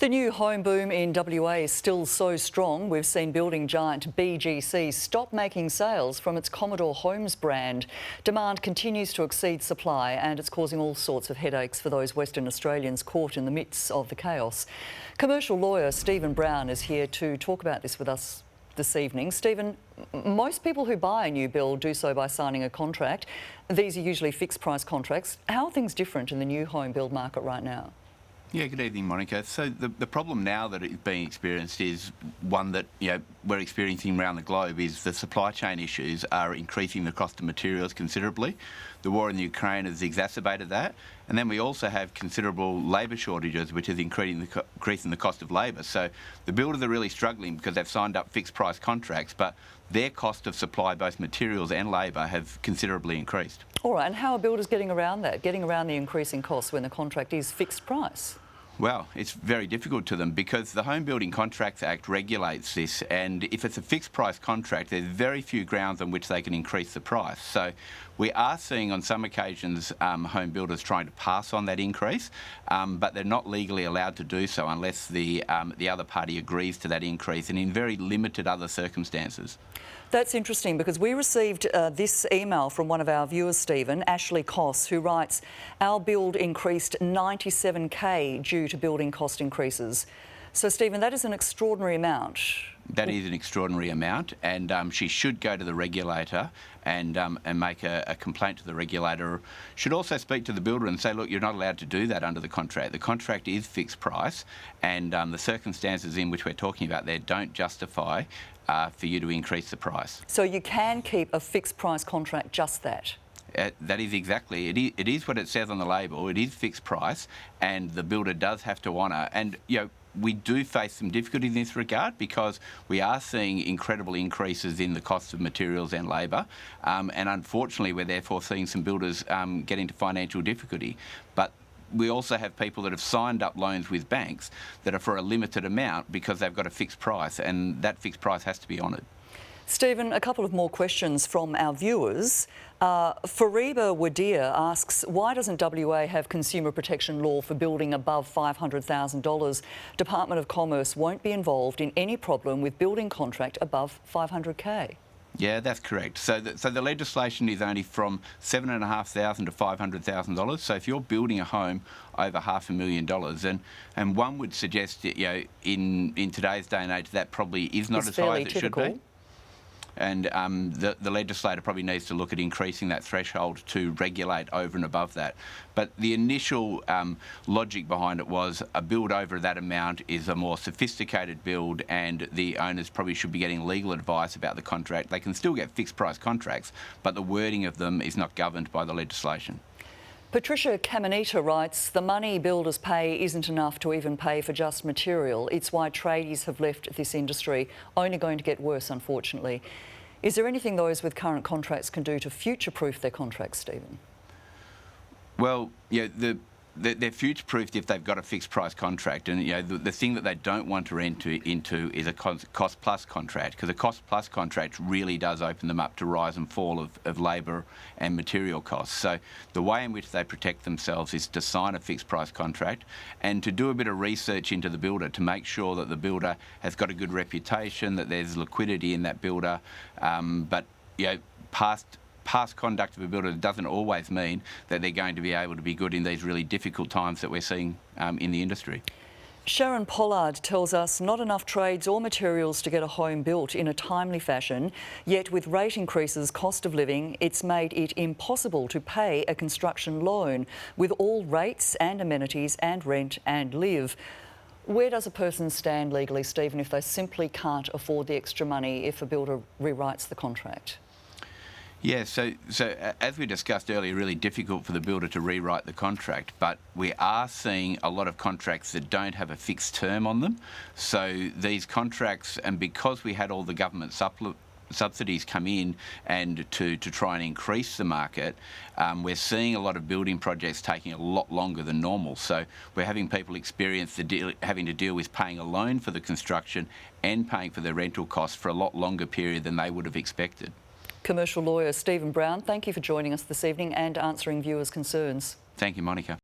The new home boom in WA is still so strong. We've seen building giant BGC stop making sales from its Commodore Homes brand. Demand continues to exceed supply and it's causing all sorts of headaches for those Western Australians caught in the midst of the chaos. Commercial lawyer Stephen Brown is here to talk about this with us this evening. Stephen, most people who buy a new build do so by signing a contract. These are usually fixed price contracts. How are things different in the new home build market right now? Yeah, good evening, Monica. So the problem now that is being experienced is one that we're experiencing around the globe is the supply chain issues are increasing the cost of materials considerably. The war in the Ukraine has exacerbated that. And then we also have considerable labour shortages, which is increasing the cost of labour. So the builders are really struggling because they've signed up fixed price contracts, but their cost of supply, both materials and labour, have considerably increased. All right, and how are builders getting around that, getting around the increasing costs when the contract is fixed price? Well, it's very difficult to them because the Home Building Contracts Act regulates this, and if it's a fixed price contract, there's very few grounds on which they can increase the price. So we are seeing on some occasions home builders trying to pass on that increase, but they're not legally allowed to do so unless the other party agrees to that increase and in very limited other circumstances. That's interesting because we received this email from one of our viewers, Stephen, Ashley Koss, who writes, "Our build increased 97k due to building cost increases." So, Stephen, that is an extraordinary amount. That is an extraordinary amount, and she should go to the regulator and make a complaint to the regulator. Should also speak to the builder and say, look, you're not allowed to do that under the contract. The contract is fixed price, and the circumstances in which we're talking about there don't justify for you to increase the price. So you can keep a fixed price contract just that? That is exactly. It is what it says on the label. It is fixed price, and the builder does have to honour. And we do face some difficulty in this regard because we are seeing incredible increases in the cost of materials and labour, and unfortunately we're therefore seeing some builders get into financial difficulty. But we also have people that have signed up loans with banks that are for a limited amount because they've got a fixed price, and that fixed price has to be honoured. Stephen, a couple of more questions from our viewers. Fariba Wadir asks, why doesn't WA have consumer protection law for building above $500,000? Department of Commerce won't be involved in any problem with building contract above 500k. Yeah, that's correct. So the legislation is only from $7,500 to $500,000. So if you're building a home over $500,000, and one would suggest that in today's day and age that probably is not as high as it should be. And the legislator probably needs to look at increasing that threshold to regulate over and above that. But the initial logic behind it was a build over that amount is a more sophisticated build, and the owners probably should be getting legal advice about the contract. They can still get fixed price contracts, but the wording of them is not governed by the legislation. Patricia Caminita writes, the money builders pay isn't enough to even pay for just material. It's why tradies have left this industry, only going to get worse, unfortunately. Is there anything those with current contracts can do to future-proof their contracts, Stephen? Well, they're future-proofed if they've got a fixed-price contract, and the thing that they don't want to enter into is a cost-plus contract, because a cost-plus contract really does open them up to rise and fall of labour and material costs. So the way in which they protect themselves is to sign a fixed-price contract and to do a bit of research into the builder to make sure that the builder has got a good reputation, that there's liquidity in that builder, but past conduct of a builder doesn't always mean that they're going to be able to be good in these really difficult times that we're seeing in the industry. Sharon Pollard tells us not enough trades or materials to get a home built in a timely fashion, yet with rate increases, cost of living, it's made it impossible to pay a construction loan with all rates and amenities and rent and live. Where does a person stand legally, Stephen, if they simply can't afford the extra money if a builder rewrites the contract? Yeah, so as we discussed earlier, really difficult for the builder to rewrite the contract, but we are seeing a lot of contracts that don't have a fixed term on them. So these contracts, and because we had all the government subsidies come in and to try and increase the market, we're seeing a lot of building projects taking a lot longer than normal. So we're having people experience having to deal with paying a loan for the construction and paying for their rental costs for a lot longer period than they would have expected. Commercial lawyer Stephen Brown, thank you for joining us this evening and answering viewers' concerns. Thank you, Monica.